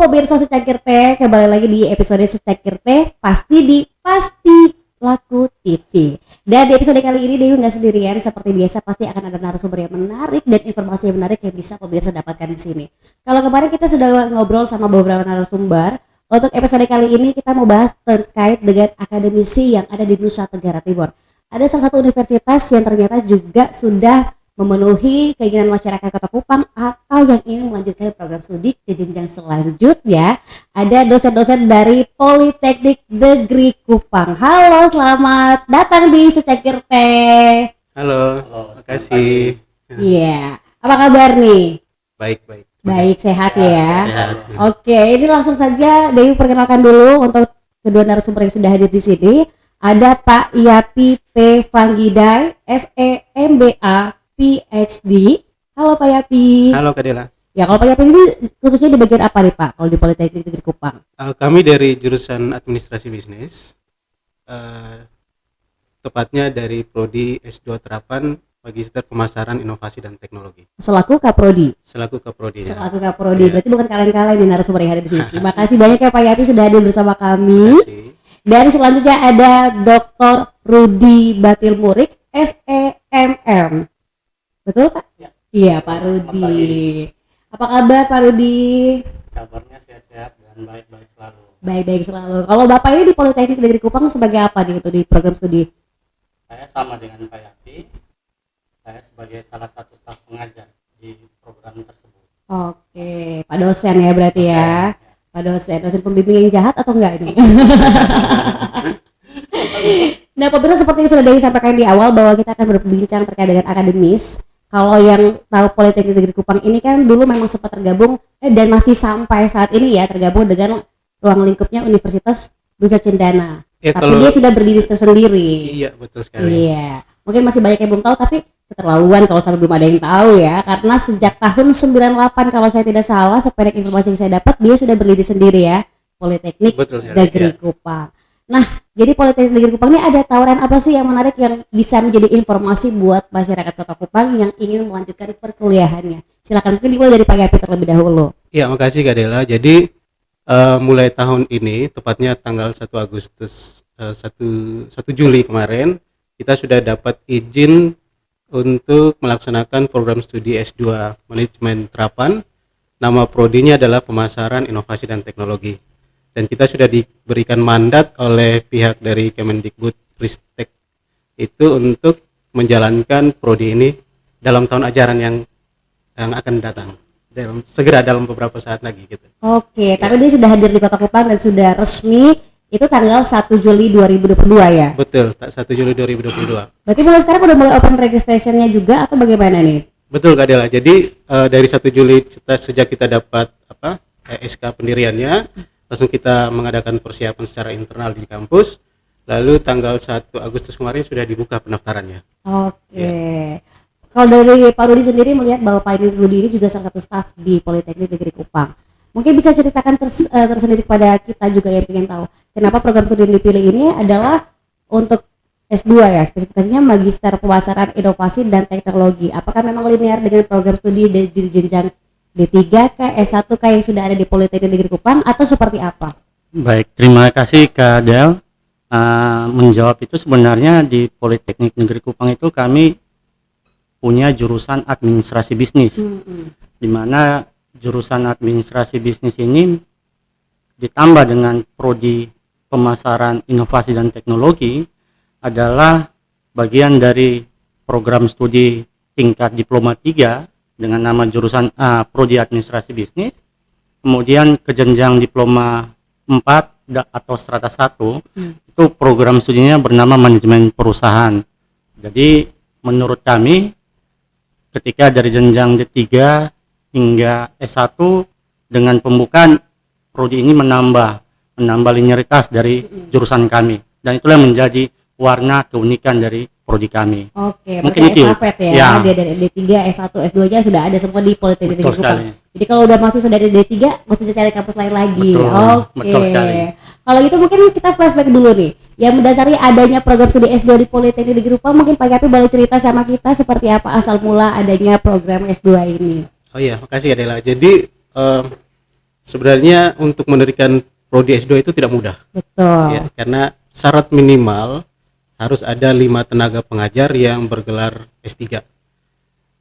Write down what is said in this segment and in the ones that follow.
pemirsa Secangkir Teh, kembali lagi di episode Secangkir Teh pasti Laku TV. Dan di episode kali ini Dewi nggak sendirian, seperti biasa pasti akan ada narasumber yang menarik dan informasi yang menarik yang bisa pemirsa dapatkan di sini. Kalau kemarin kita sudah ngobrol sama beberapa narasumber, untuk episode kali ini kita mau bahas terkait dengan akademisi yang ada di Nusa Tenggara Timur. Ada salah satu universitas yang ternyata juga sudah memenuhi keinginan masyarakat Kota Kupang atau yang ingin melanjutkan program studi ke jenjang selanjutnya. Ada dosen-dosen dari Politeknik Negeri Kupang. Halo, selamat datang di Secangkir Teh. Halo, makasih. Iya, apa kabar nih? Baik, Sehat ya. sehat. Oke, ini langsung saja Dewi perkenalkan dulu untuk kedua narasumber yang sudah hadir di sini. Ada Pak Yapi P. Vanggidai, SEMBA PhD. Halo Pak Yapi. Halo Kak Dela. Ya, kalau Pak Yapi ini khususnya di bagian apa nih Pak kalau di Politeknik Negeri Kupang? Kami dari jurusan Administrasi Bisnis, tepatnya dari Prodi S2 Terapan Magister Pemasaran Inovasi dan Teknologi. Selaku Kaprodi. Selaku Kaprodi. Selaku Kaprodi. Ya. Berarti bukan kaleng-kaleng nih narasumber yang ada di sini. Terima kasih banyak ya Pak Yapi sudah hadir bersama Terima kami. kasih. Dan selanjutnya ada Dr. Rudi Batil Murik, SEMM. Betul Pak? Ya. Iya Pak Rudi. Apa kabar Pak Rudi? Kabarnya sehat-sehat dan baik-baik selalu. Baik-baik selalu. Kalau Bapak ini di Politeknik Negeri Kupang sebagai apa nih itu di program studi? Saya sama dengan Pak Yapi. Saya sebagai salah satu staf pengajar di program tersebut. Oke, Pak dosen ya berarti ya. Pak dosen pembimbing yang jahat atau enggak ini? Nah, pemirsa seperti yang sudah Dewi sampaikan di awal bahwa kita akan berbincang terkait dengan akademis. Kalau yang tahu Politeknik Negeri Kupang ini kan dulu memang sempat tergabung dan masih sampai saat ini ya tergabung dengan ruang lingkupnya Universitas Nusa Cendana. Ya, Tapi dia sudah berdiri tersendiri. Iya, betul sekali. Iya. Mungkin masih banyak yang belum tahu tapi keterlaluan kalau sampai belum ada yang tahu ya, karena sejak tahun 98 kalau saya tidak salah, sependek informasi yang saya dapat dia sudah berdiri sendiri ya, Politeknik Betul sekali, Negeri Kupang. Nah, jadi Politeknik Negeri Kupang ini ada tawaran apa sih yang menarik yang bisa menjadi informasi buat masyarakat Kota Kupang yang ingin melanjutkan perkuliahannya? Silakan, mungkin dimulai dari Pak Yapi terlebih dahulu. Iya, makasih Kak Dela. Jadi mulai tahun ini, tepatnya tanggal 1 Agustus 1 Juli kemarin, kita sudah dapat izin untuk melaksanakan program studi S2 Manajemen Terapan. Nama prodinya adalah Pemasaran Inovasi dan Teknologi. Dan kita sudah diberikan mandat oleh pihak dari Kemendikbudristek itu untuk menjalankan prodi ini dalam tahun ajaran yang akan datang. Segera dalam beberapa saat lagi gitu. Oke, tapi dia sudah hadir di Kota Kupang dan sudah resmi itu tanggal 1 Juli 2022 ya? Betul, 1 Juli 2022. Berarti mulai sekarang udah mulai open registrationnya juga atau bagaimana nih? Betul Kak Dela. Jadi dari 1 Juli sejak kita dapat SK pendiriannya, langsung kita mengadakan persiapan secara internal di kampus. Lalu tanggal 1 Agustus kemarin sudah dibuka pendaftarannya. Oke. Kalau dari Pak Rudi sendiri melihat bahwa Pak Rudi ini juga salah satu staf di Politeknik Negeri Kupang. Mungkin bisa ceritakan tersendiri kepada kita juga yang ingin tahu kenapa program studi yang dipilih ini adalah untuk S2 ya, spesifikasinya Magister Pemasaran Inovasi dan Teknologi. Apakah memang linear dengan program studi di jenjang D3 ke S1 yang sudah ada di Politeknik Negeri Kupang atau seperti apa? Baik, terima kasih Kak Del. Menjawab itu sebenarnya di Politeknik Negeri Kupang itu kami punya jurusan administrasi bisnis. Di mana jurusan administrasi bisnis ini ditambah dengan prodi pemasaran inovasi dan teknologi adalah bagian dari program studi tingkat diploma 3 dengan nama jurusan prodi administrasi bisnis, kemudian ke jenjang diploma 4 atau strata 1 itu program studinya bernama manajemen perusahaan. Jadi menurut kami ketika dari jenjang D3 hingga S1 dengan pembukaan prodi ini menambah linearitas dari jurusan kami, dan itulah yang menjadi warna keunikan dari prodi kami. Oke, mungkin berarti itu estafet ya. Dia dari D3, S1, S2 nya sudah ada semua di Politeknik Negeri Kupang. Jadi kalau udah masih sudah di D3 mesti cari kampus lain lagi. Betul sekali. Kalau gitu mungkin kita flashback dulu nih. Yang mendasari adanya program studi S2 di Politeknik Negeri Kupang, mungkin Pak Yapi boleh cerita sama kita seperti apa asal mula adanya program S2 ini. Oh iya, makasih Adela. Jadi sebenarnya untuk mendirikan prodi S2 itu tidak mudah. Betul. Ya, karena syarat minimal harus ada 5 tenaga pengajar yang bergelar S3.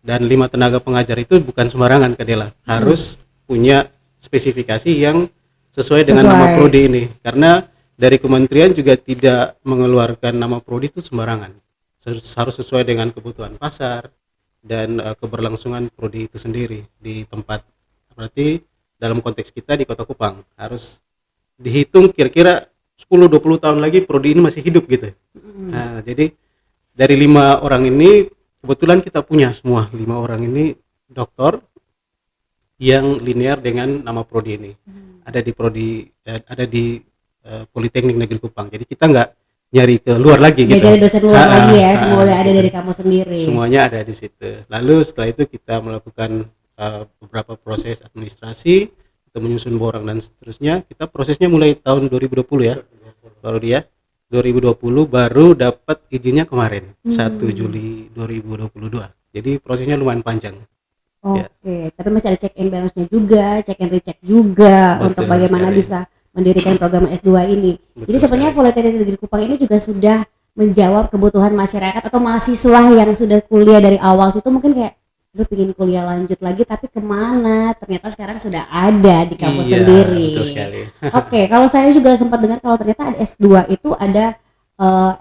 Dan 5 tenaga pengajar itu bukan sembarangan Kak Dela, harus punya spesifikasi yang sesuai dengan nama prodi ini. Karena dari kementerian juga tidak mengeluarkan nama prodi itu sembarangan. Harus sesuai dengan kebutuhan pasar dan keberlangsungan prodi itu sendiri di tempat. Berarti dalam konteks kita di Kota Kupang harus dihitung kira-kira 10-20 tahun lagi prodi ini masih hidup gitu. Nah, jadi dari 5 orang ini kebetulan kita punya semua 5 orang ini doktor yang linear dengan nama prodi ini. Ada di prodi, ada di Politeknik Negeri Kupang. Jadi kita nggak nyari ke luar lagi gitu. Jadi dosen luar lagi ya, semua udah ada dari kamu sendiri. Semuanya ada di situ. Lalu setelah itu kita melakukan beberapa proses administrasi, kita menyusun borang dan seterusnya. Kita prosesnya mulai tahun 2020 ya. Baru dia 2020 baru dapat izinnya kemarin 1 Juli 2022. Jadi prosesnya lumayan panjang. Oke, tapi masih ada check and balance-nya juga, check and recheck juga. Betul untuk bagaimana sekali. bisa mendirikan program S2 ini. Betul Jadi sebenarnya sekali. Politeknik Negeri Kupang ini juga sudah menjawab kebutuhan masyarakat atau mahasiswa yang sudah kuliah dari awal situ mungkin kayak lu pingin kuliah lanjut lagi tapi kemana, ternyata sekarang sudah ada di kampus Iya, sendiri. betul sekali. Oke, kalau saya juga sempat dengar kalau ternyata ada S2 itu ada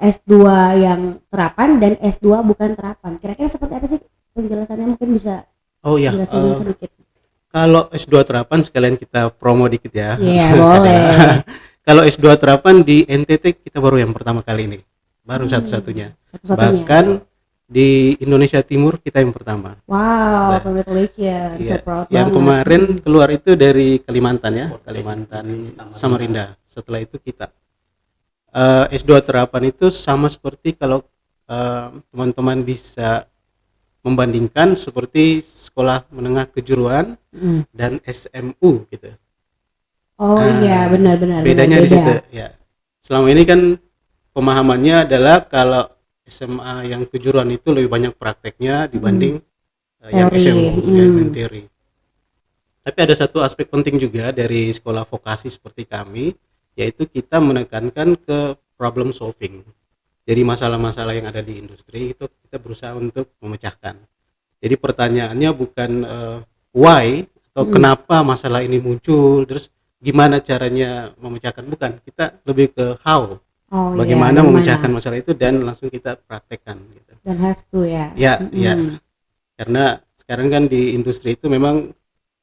S2 yang terapan dan S2 bukan terapan. Kira-kira seperti apa sih penjelasannya, mungkin bisa Oh ya, jelasin sedikit? kalau S2 terapan sekalian kita promo dikit ya. Iya, boleh. Kalau S2 terapan di NTT kita baru yang pertama kali ini. Baru satu-satunya. Satu-satunya. Bahkan di Indonesia Timur kita yang pertama. Wow, congratulations. So Iya. proud Yang banget. kemarin keluar itu dari Kalimantan ya, Kalimantan Samarinda. Setelah itu kita S2 terapan itu sama seperti kalau teman-teman bisa membandingkan seperti sekolah menengah kejuruan dan SMU gitu. Oh iya, benar-benar. Bedanya di situ ya. Selama ini kan pemahamannya adalah kalau SMA yang kejuruan itu lebih banyak prakteknya dibanding yang Teori. SMU yang teori. Tapi ada satu aspek penting juga dari sekolah vokasi seperti kami, yaitu kita menekankan ke problem solving. Jadi masalah-masalah yang ada di industri itu kita berusaha untuk memecahkan. Jadi pertanyaannya bukan why atau kenapa masalah ini muncul, terus gimana caranya memecahkan, bukan. Kita lebih ke how. Oh, Bagaimana iya, memecahkan masalah itu dan langsung kita praktekkan gitu. Dan have to ya. Ya, ya. Karena sekarang kan di industri itu memang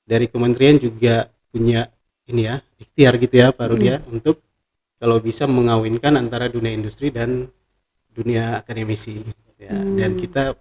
dari kementerian juga punya ini ya, ikhtiar gitu ya Pak Rudi ya, untuk kalau bisa mengawinkan antara dunia industri dan dunia akademisi ya. Dan kita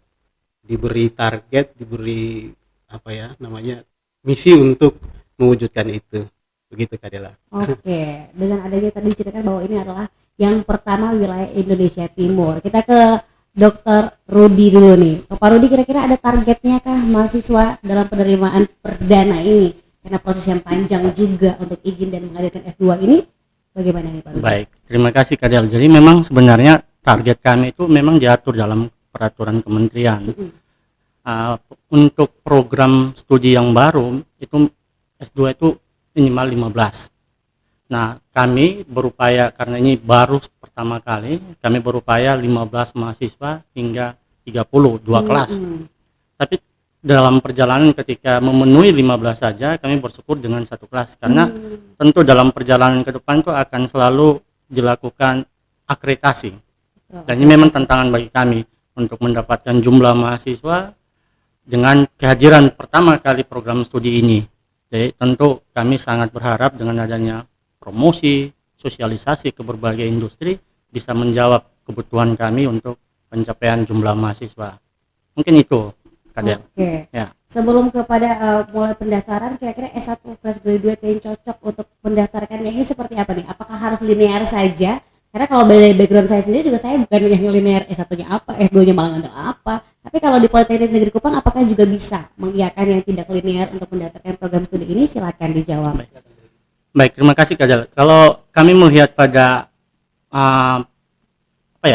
diberi target, diberi apa ya namanya, misi untuk mewujudkan itu. Begitu Kak Dela. Oke, dengan adanya tadi diceritakan bahwa ini adalah yang pertama wilayah Indonesia Timur. Kita ke Dr. Rudi dulu nih. Pak Rudi, kira-kira ada targetnya kah mahasiswa dalam penerimaan perdana ini? Karena proses yang panjang juga untuk izin dan menghadirkan S2 ini, bagaimana nih Pak Rudi? Baik, terima kasih Kak Del. Jadi memang sebenarnya target kami itu memang diatur dalam peraturan kementerian. Untuk program studi yang baru itu S2 itu minimal 15. Nah, kami berupaya, karena ini baru pertama kali, kami berupaya 15 mahasiswa hingga 30, 2 kelas. Tapi dalam perjalanan ketika memenuhi 15 saja, kami bersyukur dengan 1 kelas. Karena tentu dalam perjalanan ke depan itu akan selalu dilakukan akreditasi. Dan ini memang tantangan bagi kami untuk mendapatkan jumlah mahasiswa dengan kehadiran pertama kali program studi ini. Jadi tentu kami sangat berharap dengan adanya promosi, sosialisasi ke berbagai industri bisa menjawab kebutuhan kami untuk pencapaian jumlah mahasiswa. Mungkin itu, Kadel. Oke. Ya. Sebelum kepada mulai pendaftaran, kira-kira S1 fresh graduate yang cocok untuk mendaftarkannya ini seperti apa nih? Apakah harus linear saja? Karena kalau dari background saya sendiri juga, saya bukan yang linear, S1-nya apa, S2-nya malah nggak ada apa. Tapi kalau di Politeknik Negeri Kupang, apakah juga bisa mengiyakan yang tidak linear untuk mendaftarkan program studi ini? Silakan dijawab. Baik, terima kasih Kak Jal. Kalau kami melihat pada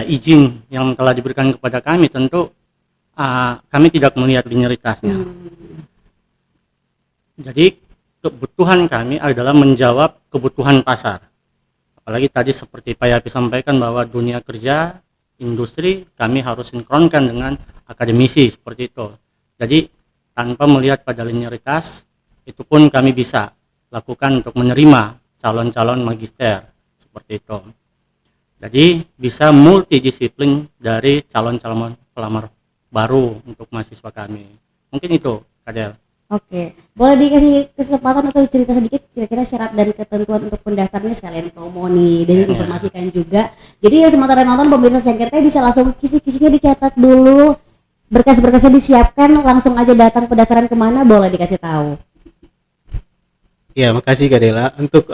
izin yang telah diberikan kepada kami, tentu kami tidak melihat linearitasnya. Jadi kebutuhan kami adalah menjawab kebutuhan pasar. Apalagi tadi seperti Pak Yapi sampaikan bahwa dunia kerja, industri kami harus sinkronkan dengan akademisi seperti itu. Jadi tanpa melihat pada linearitas, itu pun kami bisa lakukan untuk menerima calon-calon magister seperti itu. Jadi bisa multidisiplin dari calon-calon pelamar baru untuk mahasiswa kami. Mungkin itu, Kadel. Oke, boleh dikasih kesempatan atau cerita sedikit kira-kira syarat dan ketentuan untuk pendaftarnya sekalian promo nih dan informasikan juga. Jadi ya sementara nonton pemirsa Cengkir Teh bisa langsung kisi-kisinya dicatat dulu, berkas-berkasnya disiapkan, langsung aja datang pendaftaran kemana boleh dikasih tahu. Ya, makasih Kak Dela. Untuk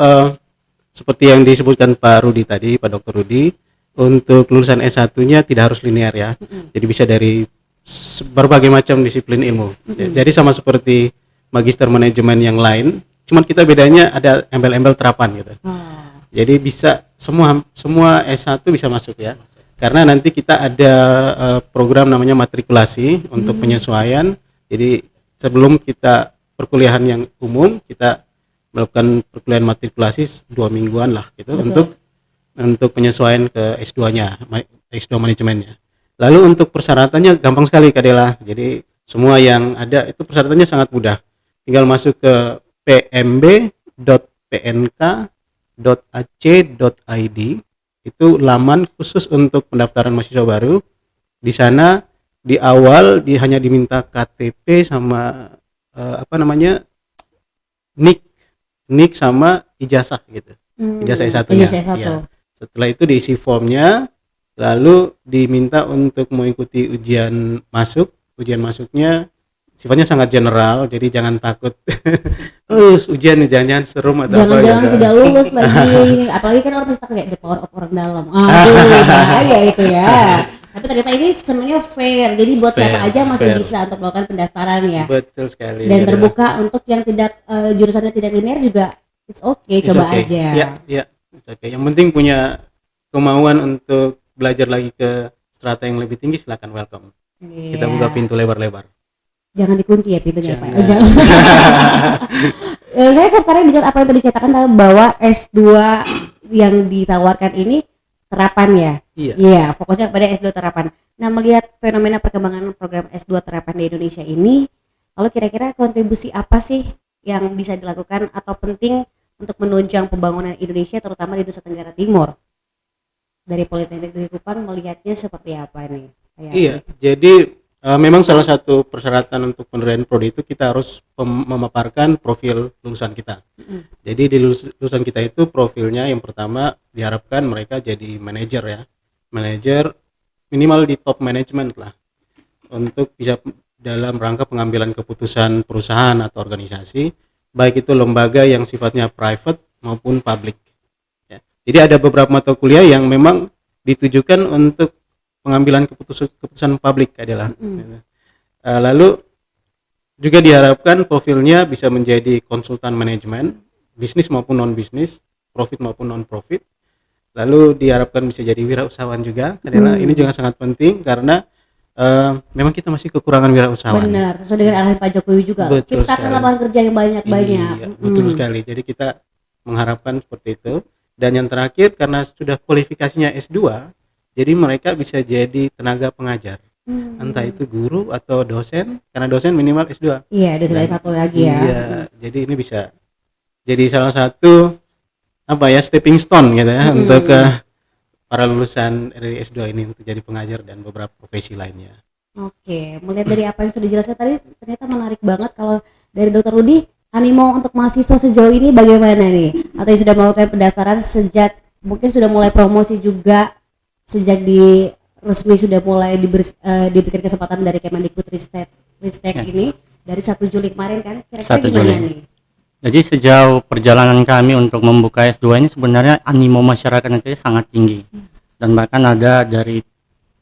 seperti yang disebutkan Pak Rudi tadi, Pak Dr. Rudi, untuk lulusan S1-nya tidak harus linear ya. Jadi bisa dari berbagai macam disiplin ilmu. Jadi sama seperti magister manajemen yang lain, cuman kita bedanya ada embel-embel terapan gitu. Jadi bisa semua S1 bisa masuk ya. Karena nanti kita ada program namanya matrikulasi untuk penyesuaian. Jadi sebelum kita perkuliahan yang umum, kita melakukan perkuliahan matrikulasi 2 mingguan lah gitu. Betul. untuk penyesuaian ke S2-nya, S2 manajemennya. Lalu untuk persyaratannya gampang sekali Kak Dela. Jadi semua yang ada itu persyaratannya sangat mudah. Tinggal masuk ke pmb.pnk.ac.id. Itu laman khusus untuk pendaftaran mahasiswa baru. Di sana di awal hanya diminta KTP sama nik sama ijazah gitu. Ijazah S1-nya. Ya. Setelah itu diisi formnya, lalu diminta untuk mengikuti ujian masuk. Ujian masuknya sifatnya sangat general, jadi jangan takut. Ujian nih jangan serum atau apa. Jangan tidak lulus lagi ini, apalagi kan orang pasti takut kayak the power of orang dalam. Aduh, bahaya itu ya. Tapi ternyata ini semuanya fair, jadi buat siapa aja masih bisa untuk melakukan pendaftaran ya. Betul sekali. Dan terbuka untuk yang tidak jurusannya tidak linear juga, it's okay, coba aja. Ya, it's okay. Yang penting punya kemauan untuk belajar lagi ke strata yang lebih tinggi, silakan welcome. Kita buka pintu lebar-lebar. Jangan dikunci ya pintunya Pak. Jangan. Saya tertarik dengan apa yang tadi dikatakan bahwa S2 yang ditawarkan ini terapan ya. Iya, fokusnya pada S2 terapan. Nah, melihat fenomena perkembangan program S2 terapan di Indonesia ini, lalu kira-kira kontribusi apa sih yang bisa dilakukan atau penting untuk menunjang pembangunan Indonesia terutama di Nusa Tenggara Timur? Dari Politeknik Negeri Kupang melihatnya seperti apa nih? Iya, jadi memang salah satu persyaratan untuk penerimaan prodi itu kita harus memaparkan profil lulusan kita. Jadi di lulusan kita itu profilnya yang pertama diharapkan mereka jadi manajer ya. Manajer minimal di top management lah. Untuk bisa dalam rangka pengambilan keputusan perusahaan atau organisasi, baik itu lembaga yang sifatnya private maupun public. Ya. Jadi ada beberapa mata kuliah yang memang ditujukan untuk pengambilan keputusan publik adalah. Lalu juga diharapkan profilnya bisa menjadi konsultan manajemen, bisnis maupun non bisnis, profit maupun non profit. Lalu diharapkan bisa jadi wirausahawan juga adalah. Ini juga sangat penting karena memang kita masih kekurangan wirausahawan. Benar, sesuai dengan arahan Pak Jokowi juga. Betul ciptakan sekali. lapangan kerja yang banyak-banyak. Iya, betul sekali. Jadi kita mengharapkan seperti itu. Dan yang terakhir karena sudah kualifikasinya S2, jadi mereka bisa jadi tenaga pengajar, entah itu guru atau dosen, karena dosen minimal S2. Iya, dosen S1 lagi ya. Iya, jadi ini bisa jadi salah satu stepping stone gitu ya untuk para lulusan dari S2 ini untuk jadi pengajar dan beberapa profesi lainnya. Oke, melihat dari apa yang sudah dijelaskan tadi ternyata menarik banget. Kalau dari Dr. Rudi, animo untuk mahasiswa sejauh ini bagaimana nih? Atau yang sudah melakukan pendaftaran sejak mungkin sudah mulai promosi juga sejak resmi sudah mulai diberikan kesempatan dari Kemendikbudristek ini dari 1 Juli kemarin kan, kira-kira gimana nih? Jadi sejauh perjalanan kami untuk membuka S2 ini sebenarnya animo masyarakat itu sangat tinggi. Dan bahkan ada dari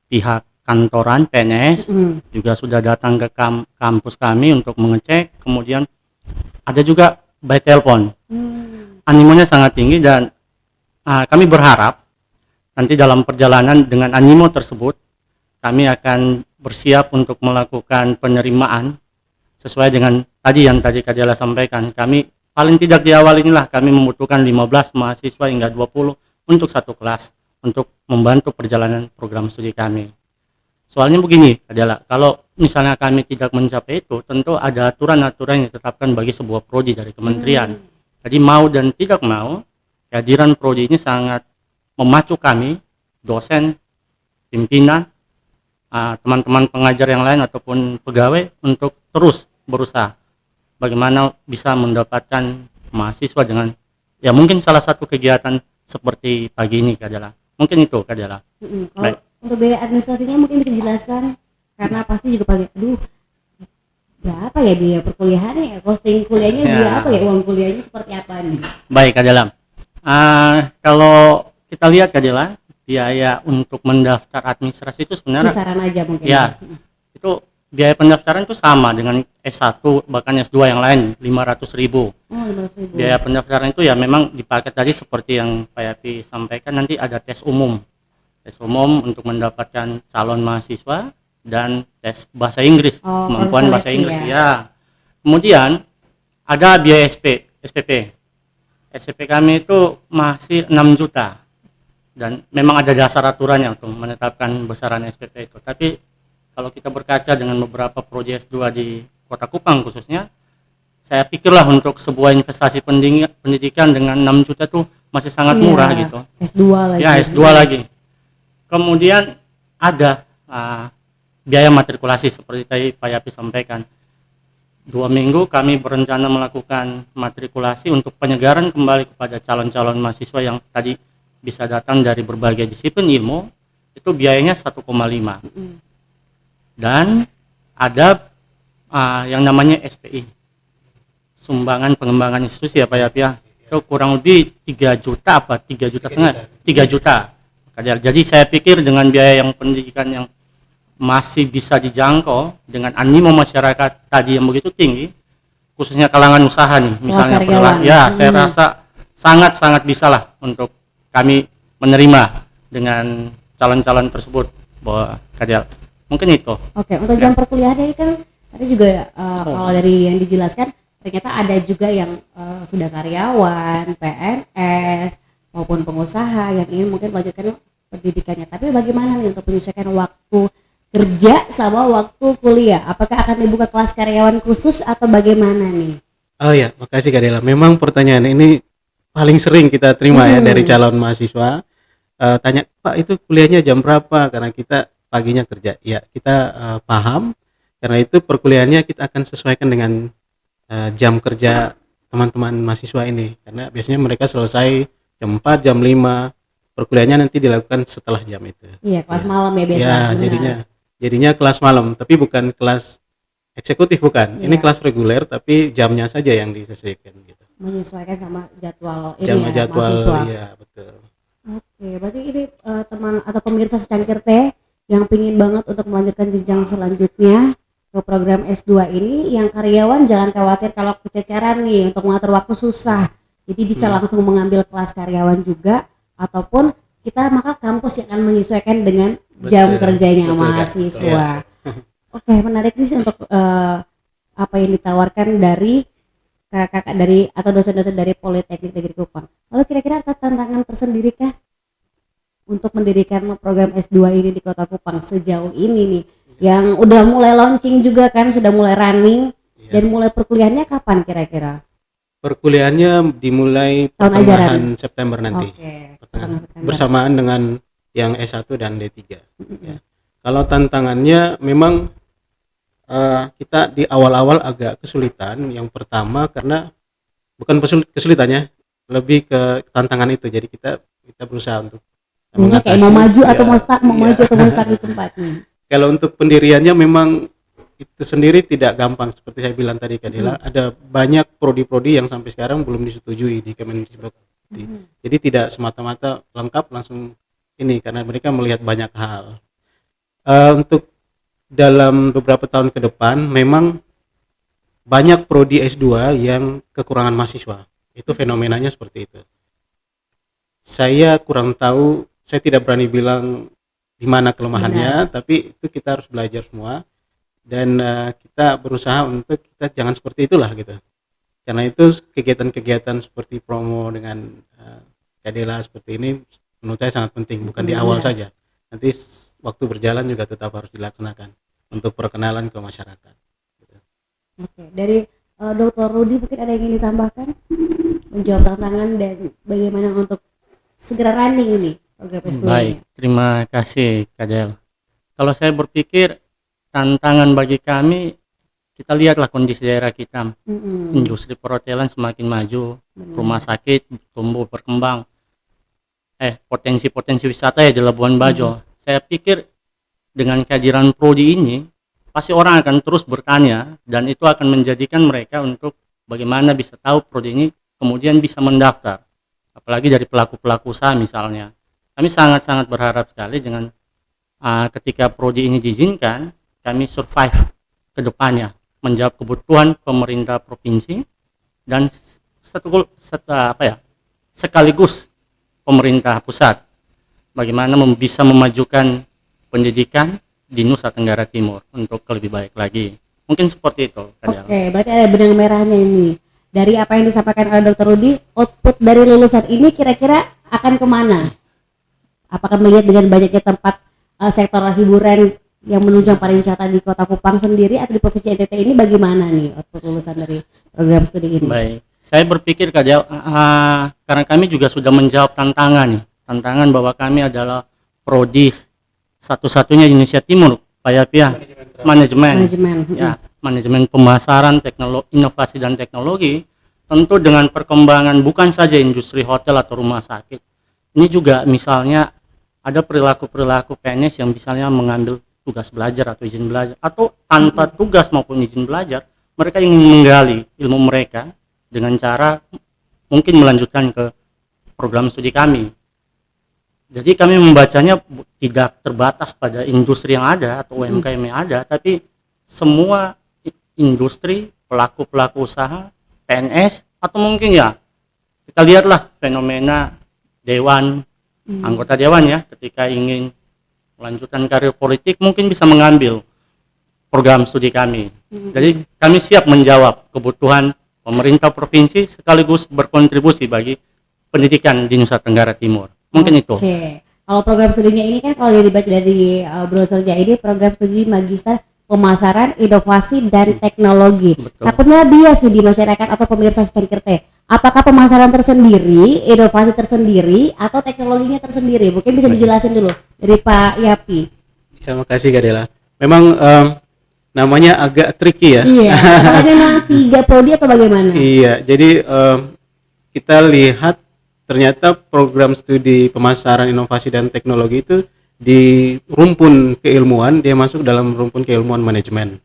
pihak kantoran PNS juga sudah datang ke kampus kami untuk mengecek, kemudian ada juga by telepon. Animonya sangat tinggi dan kami berharap nanti dalam perjalanan dengan animo tersebut kami akan bersiap untuk melakukan penerimaan sesuai dengan tadi yang Kak Diala sampaikan. Kami paling tidak di awal inilah kami membutuhkan 15 mahasiswa hingga 20 untuk satu kelas untuk membantu perjalanan program studi kami. Soalnya begini adalah kalau misalnya kami tidak mencapai itu, tentu ada aturan-aturan yang ditetapkan bagi sebuah prodi dari kementerian. Jadi mau dan tidak mau, kehadiran prodi ini sangat memacu kami, dosen, pimpinan, teman-teman pengajar yang lain ataupun pegawai untuk terus berusaha bagaimana bisa mendapatkan mahasiswa dengan ya mungkin salah satu kegiatan seperti pagi ini adalah mungkin itu adalah. Kalau untuk biaya administrasinya mungkin bisa dijelaskan karena pasti juga pakai berapa ya biaya perkuliahannya ya, costing kuliahnya berapa ya, uang kuliahnya seperti apa nih? Baik adalah kalau kita lihat adalah biaya untuk mendaftar administrasi itu sebenarnya Kisaran aja mungkin ya itu biaya pendaftaran itu sama dengan S1 bahkan S2 yang lain 500.000. Oh, 500.000. Biaya pendaftaran itu ya memang dipakai tadi seperti yang Pak Yapi sampaikan, nanti ada tes umum untuk mendapatkan calon mahasiswa dan tes bahasa Inggris, kemampuan bahasa Inggris ya. Kemudian ada biaya SPP kami itu masih 6 juta dan memang ada dasar aturannya untuk menetapkan besaran SPP itu. Tapi kalau kita berkaca dengan beberapa proyek S2 di Kota Kupang khususnya, saya pikirlah untuk sebuah investasi pendidikan dengan 6 juta itu masih sangat murah gitu. S2 lagi. Ya, S2 lagi. Kemudian ada biaya matrikulasi seperti tadi Pak Yapi sampaikan. 2 minggu kami berencana melakukan matrikulasi untuk penyegaran kembali kepada calon-calon mahasiswa yang tadi bisa datang dari berbagai disiplin ilmu, itu biayanya 1,5. Dan ada yang namanya SPI, sumbangan pengembangan institusi ya Pak Yapi ya, itu kurang lebih 3 juta apa 3 juta setengah 3 juta. Jadi saya pikir dengan biaya yang pendidikan yang masih bisa dijangkau dengan animo masyarakat tadi yang begitu tinggi, khususnya kalangan usaha nih, misalnya saya rasa sangat-sangat bisa lah untuk kami menerima dengan calon-calon tersebut bahwa Kadel. Mungkin itu. Oke, untuk jam perkuliahan ini kan tadi juga kalau dari yang dijelaskan ternyata ada juga yang sudah karyawan, PNS maupun pengusaha yang ingin mungkin melanjutkan pendidikannya. Tapi bagaimana nih untuk menyesuaikan waktu kerja sama waktu kuliah? Apakah akan dibuka kelas karyawan khusus atau bagaimana nih? Oh ya, makasih Kak Dela. Memang pertanyaan ini paling sering kita terima ya dari calon mahasiswa. Tanya, Pak itu kuliahnya jam berapa? Karena kita paginya kerja. Ya, kita paham. Karena itu perkuliahannya kita akan sesuaikan dengan jam kerja teman-teman mahasiswa ini. Karena biasanya mereka selesai jam 4, jam 5. Perkuliahannya nanti dilakukan setelah jam itu. Iya, kelas malam ya biasanya. Ya, jadinya kelas malam, tapi bukan kelas eksekutif, bukan. Ini kelas reguler, tapi jamnya saja yang disesuaikan gitu. Menyesuaikan sama jadwal jadwal mahasiswa. Iya, betul. Oke, berarti ini teman atau pemirsa secangkir teh yang pingin banget untuk melanjutkan jenjang selanjutnya ke program S2 ini, yang karyawan jangan khawatir kalau kececeran nih untuk mengatur waktu susah. Jadi bisa langsung mengambil kelas karyawan juga, ataupun maka kampus yang akan menyesuaikan dengan jam kerjanya mahasiswa. Oke, menarik nih sih untuk apa yang ditawarkan dari kakak dari atau dosen-dosen dari Politeknik Negeri Kupang. Lalu kira-kira ada tantangan tersendiri kah untuk mendirikan program S2 ini di Kota Kupang sejauh ini nih, yang udah mulai launching juga kan, sudah mulai running, dan mulai perkuliahannya kapan kira-kira? Perkuliahannya dimulai pertengahan September nanti. Bersamaan dengan yang S1 dan D3. Ya. Kalau tantangannya memang kita di awal-awal agak kesulitan. Yang pertama karena bukan kesulitannya, lebih ke tantangan itu. Jadi kita berusaha untuk mengatasi, kayak mau maju atau mau stuck, maju atau mau stuck di tempatnya. Kalau untuk pendiriannya memang itu sendiri tidak gampang, seperti saya bilang tadi Kak Dela, ada banyak prodi-prodi yang sampai sekarang belum disetujui di Kemendikbud. Jadi tidak semata-mata lengkap langsung ini, karena mereka melihat banyak hal. Untuk dalam beberapa tahun ke depan memang banyak prodi S2 yang kekurangan mahasiswa. Itu fenomenanya seperti itu. Saya kurang tahu, saya tidak berani bilang di mana kelemahannya, tapi itu kita harus belajar semua. Dan kita berusaha untuk kita jangan seperti itulah gitu. Karena itu kegiatan-kegiatan seperti promo dengan Kadela seperti ini menurut saya sangat penting, bukan di awal saja. Nanti waktu berjalan juga tetap harus dilaksanakan untuk perkenalan ke masyarakat. Oke, dari Dr. Rudi mungkin ada yang ingin ditambahkan menjawab tantangan dan bagaimana untuk segera running ini program S2-nya. Baik, terima kasih Kak Del. Kalau saya berpikir tantangan bagi kami, kita lihatlah kondisi daerah kita, industri perhotelan semakin maju, rumah sakit tumbuh berkembang, potensi-potensi wisata ya di Labuan Bajo. Saya pikir dengan kehadiran prodi ini pasti orang akan terus bertanya, dan itu akan menjadikan mereka untuk bagaimana bisa tahu prodi ini, kemudian bisa mendaftar. Apalagi dari pelaku-pelaku usaha misalnya. Kami sangat-sangat berharap sekali dengan ketika prodi ini diizinkan, kami survive ke depannya, menjawab kebutuhan pemerintah provinsi dan sekaligus pemerintah pusat. Bagaimana bisa memajukan pendidikan di Nusa Tenggara Timur untuk lebih baik lagi. Mungkin seperti itu. Oke, berarti ada benang merahnya ini. Dari apa yang disampaikan oleh Dr. Rudi, output dari lulusan ini kira-kira akan kemana? Apakah melihat dengan banyaknya tempat sektor hiburan yang menunjang pariwisata di Kota Kupang sendiri atau di Provinsi NTT ini, bagaimana nih output lulusan dari program studi ini? Baik, saya berpikir karena kami juga sudah menjawab tantangan bahwa kami adalah prodi satu-satunya di Indonesia Timur, Pak Yapia, manajemen pemasaran, inovasi dan teknologi. Tentu dengan perkembangan bukan saja industri hotel atau rumah sakit, ini juga misalnya ada perilaku PNS yang misalnya mengambil tugas belajar atau izin belajar, atau tanpa tugas maupun izin belajar, mereka ingin menggali ilmu mereka dengan cara mungkin melanjutkan ke program studi kami. Jadi kami membacanya tidak terbatas pada industri yang ada atau UMKM yang ada, tapi semua industri, pelaku usaha, PNS, atau mungkin ya kita lihatlah fenomena dewan, anggota dewan ya, ketika ingin melanjutkan karir politik mungkin bisa mengambil program studi kami. Jadi kami siap menjawab kebutuhan pemerintah provinsi sekaligus berkontribusi bagi pendidikan di Nusa Tenggara Timur. Mungkin itu. Oke. Kalau program studinya ini kan kalau dibaca dari brosurnya ini program studi Magister Pemasaran, Inovasi dan Teknologi. Takutnya bias nih di masyarakat atau pemirsa secangkir teh. Apakah pemasaran tersendiri, inovasi tersendiri, atau teknologinya tersendiri? Mungkin bisa dijelasin dulu dari Pak Yapi. Terima kasih Kak Dela. Memang namanya agak tricky ya. Iya. Apakah memang 3 prodi atau bagaimana? Iya. Jadi kita lihat ternyata program studi pemasaran, inovasi dan teknologi itu di rumpun keilmuan dia masuk dalam rumpun keilmuan manajemen.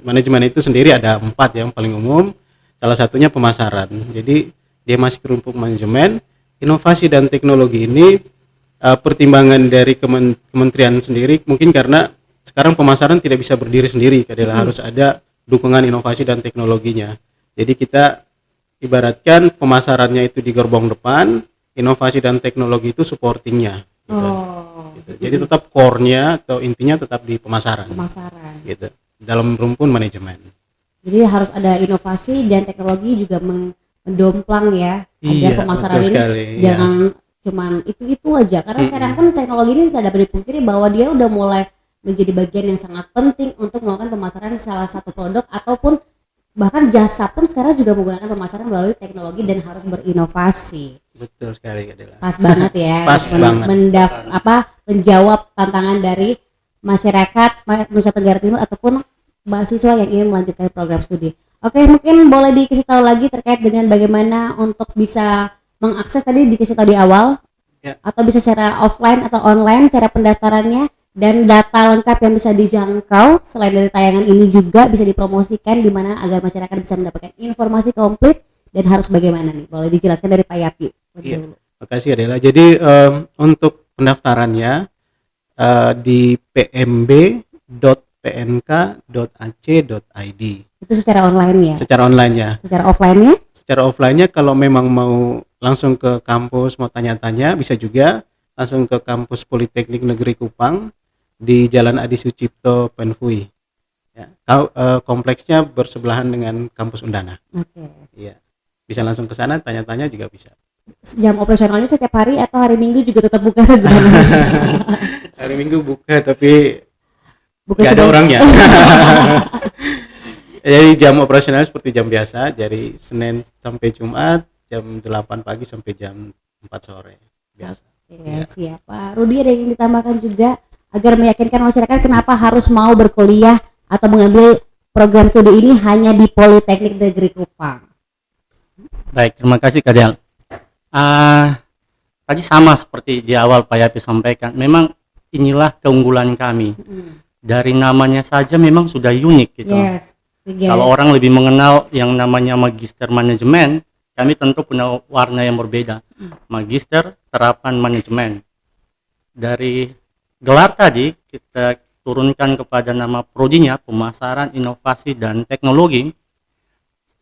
Manajemen itu sendiri ada 4 yang paling umum. Salah satunya pemasaran. Jadi dia masih ke rumpun manajemen. Inovasi dan teknologi ini pertimbangan dari kementerian sendiri, mungkin karena sekarang pemasaran tidak bisa berdiri sendiri, harus ada dukungan inovasi dan teknologinya. Jadi kita ibaratkan pemasarannya itu di gerbong depan, inovasi dan teknologi itu supportingnya. Gitu. Jadi tetap core-nya atau intinya tetap di pemasaran. Gitu. Dalam rumpun manajemen. Jadi harus ada inovasi dan teknologi juga mendomplang ya, agar pemasaran ini jangan cuman itu aja. Karena sekarang pun teknologi ini tidak dapat dipungkiri bahwa dia udah mulai menjadi bagian yang sangat penting untuk melakukan pemasaran salah satu produk ataupun bahkan jasa pun sekarang juga menggunakan pemasaran melalui teknologi dan harus berinovasi. Betul sekali Kak Dela. Pas banget ya. Pas banget. Menjawab tantangan dari masyarakat Nusa Tenggara Timur ataupun mahasiswa yang ingin melanjutkan program studi. Oke, mungkin boleh dikasih tahu lagi terkait dengan bagaimana untuk bisa mengakses, tadi dikasih tahu di awal ya, atau bisa secara offline atau online cara pendaftarannya dan data lengkap yang bisa dijangkau selain dari tayangan ini juga bisa dipromosikan di mana agar masyarakat bisa mendapatkan informasi komplit dan harus bagaimana nih? Boleh dijelaskan dari Pak Yapi. Iya. Makasih Adela. Jadi untuk pendaftarannya di pmb.pnk.ac.id. Itu secara online ya? Secara online ya. Secara offline-nya? Secara offline-nya kalau memang mau langsung ke kampus mau tanya-tanya bisa juga langsung ke kampus Politeknik Negeri Kupang di Jalan Adi Sucipto Penfui. Ya, kompleksnya bersebelahan dengan kampus Undana. Oke. Iya. Bisa langsung ke sana, tanya-tanya juga bisa. Jam operasionalnya setiap hari atau hari Minggu juga tetap buka atau gimana? Hari Minggu buka tapi Buka nggak ada sudah- orangnya. Jadi jam operasional seperti jam biasa, dari Senin sampai Jumat jam 8 pagi sampai jam 4 sore biasa. Oke, siap Pak Rudi, ada yang ditambahkan juga agar meyakinkan masyarakat kenapa harus mau berkuliah atau mengambil program studi ini hanya di Politeknik Negeri Kupang. Baik, terima kasih Kak Del. Tadi sama seperti di awal Pak Yapi sampaikan, memang inilah keunggulan kami. Dari namanya saja memang sudah unik gitu. Yes. Kalau orang lebih mengenal yang namanya Magister Manajemen, kami tentu punya warna yang berbeda. Magister Terapan Manajemen. Dari gelar tadi kita turunkan kepada nama prodinya, Pemasaran, Inovasi, dan Teknologi.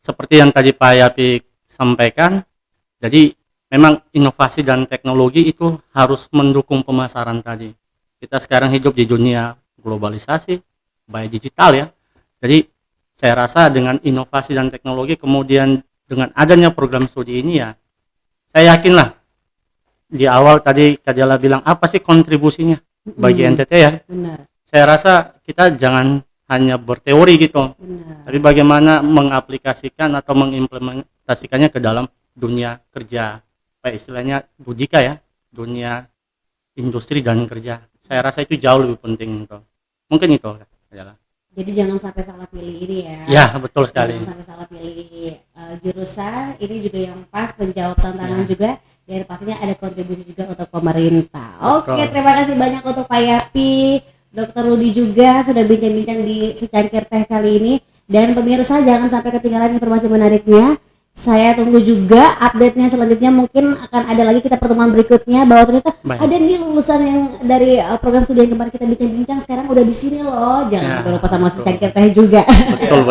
Seperti yang tadi Pak Yapi sampaikan, jadi memang inovasi dan teknologi itu harus mendukung pemasaran tadi. Kita sekarang hidup di dunia globalisasi, baik digital ya. Jadi saya rasa dengan inovasi dan teknologi, kemudian dengan adanya program studi ini ya, saya yakinlah di awal tadi Kak Jala bilang apa sih kontribusinya bagi NTT ya. Benar. Saya rasa kita jangan hanya berteori gitu, Benar. tapi bagaimana mengaplikasikan atau mengimplementasikannya ke dalam dunia kerja, kayak istilahnya Dudika ya, dunia industri dan kerja. Saya rasa itu jauh lebih penting itu. Mungkin itu adalah. Jadi jangan sampai salah pilih ini ya. Ya, betul sekali. Jangan sampai salah pilih jurusan, ini juga yang pas menjawab tantangan juga, dan pastinya ada kontribusi juga untuk pemerintah. Oke, Betul. terima kasih banyak untuk Pak Yapi, Dr. Rudi juga sudah bincang-bincang di secangkir teh kali ini. Dan pemirsa jangan sampai ketinggalan informasi menariknya. Saya tunggu juga update-nya selanjutnya, mungkin akan ada lagi kita pertemuan berikutnya bahwa ternyata Baik. ada nih lulusan yang dari program studi yang kemarin kita bincang-bincang sekarang udah di sini loh. Jangan Ya, sampai lupa sama betul. secangkir teh juga.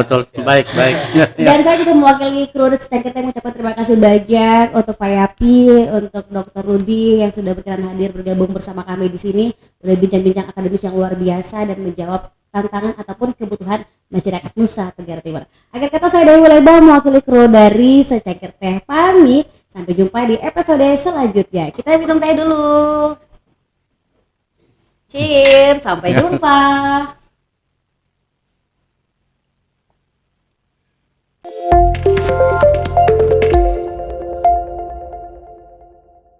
Betul. Baik. Ya. Dan saya juga mewakili kru secangkir teh mengucapkan terima kasih banyak untuk Pak Yapi, untuk Dr. Rudi yang sudah berkenan hadir bergabung bersama kami di sini, udah bincang-bincang akademis yang luar biasa dan menjawab tantangan ataupun kebutuhan masyarakat Nusa Tenggara Timur. Akhir kata saya Dewi Lebah mewakili kru dari secangkir teh pamit. Sampai jumpa di episode selanjutnya. Kita minum teh dulu. Cheers, sampai jumpa.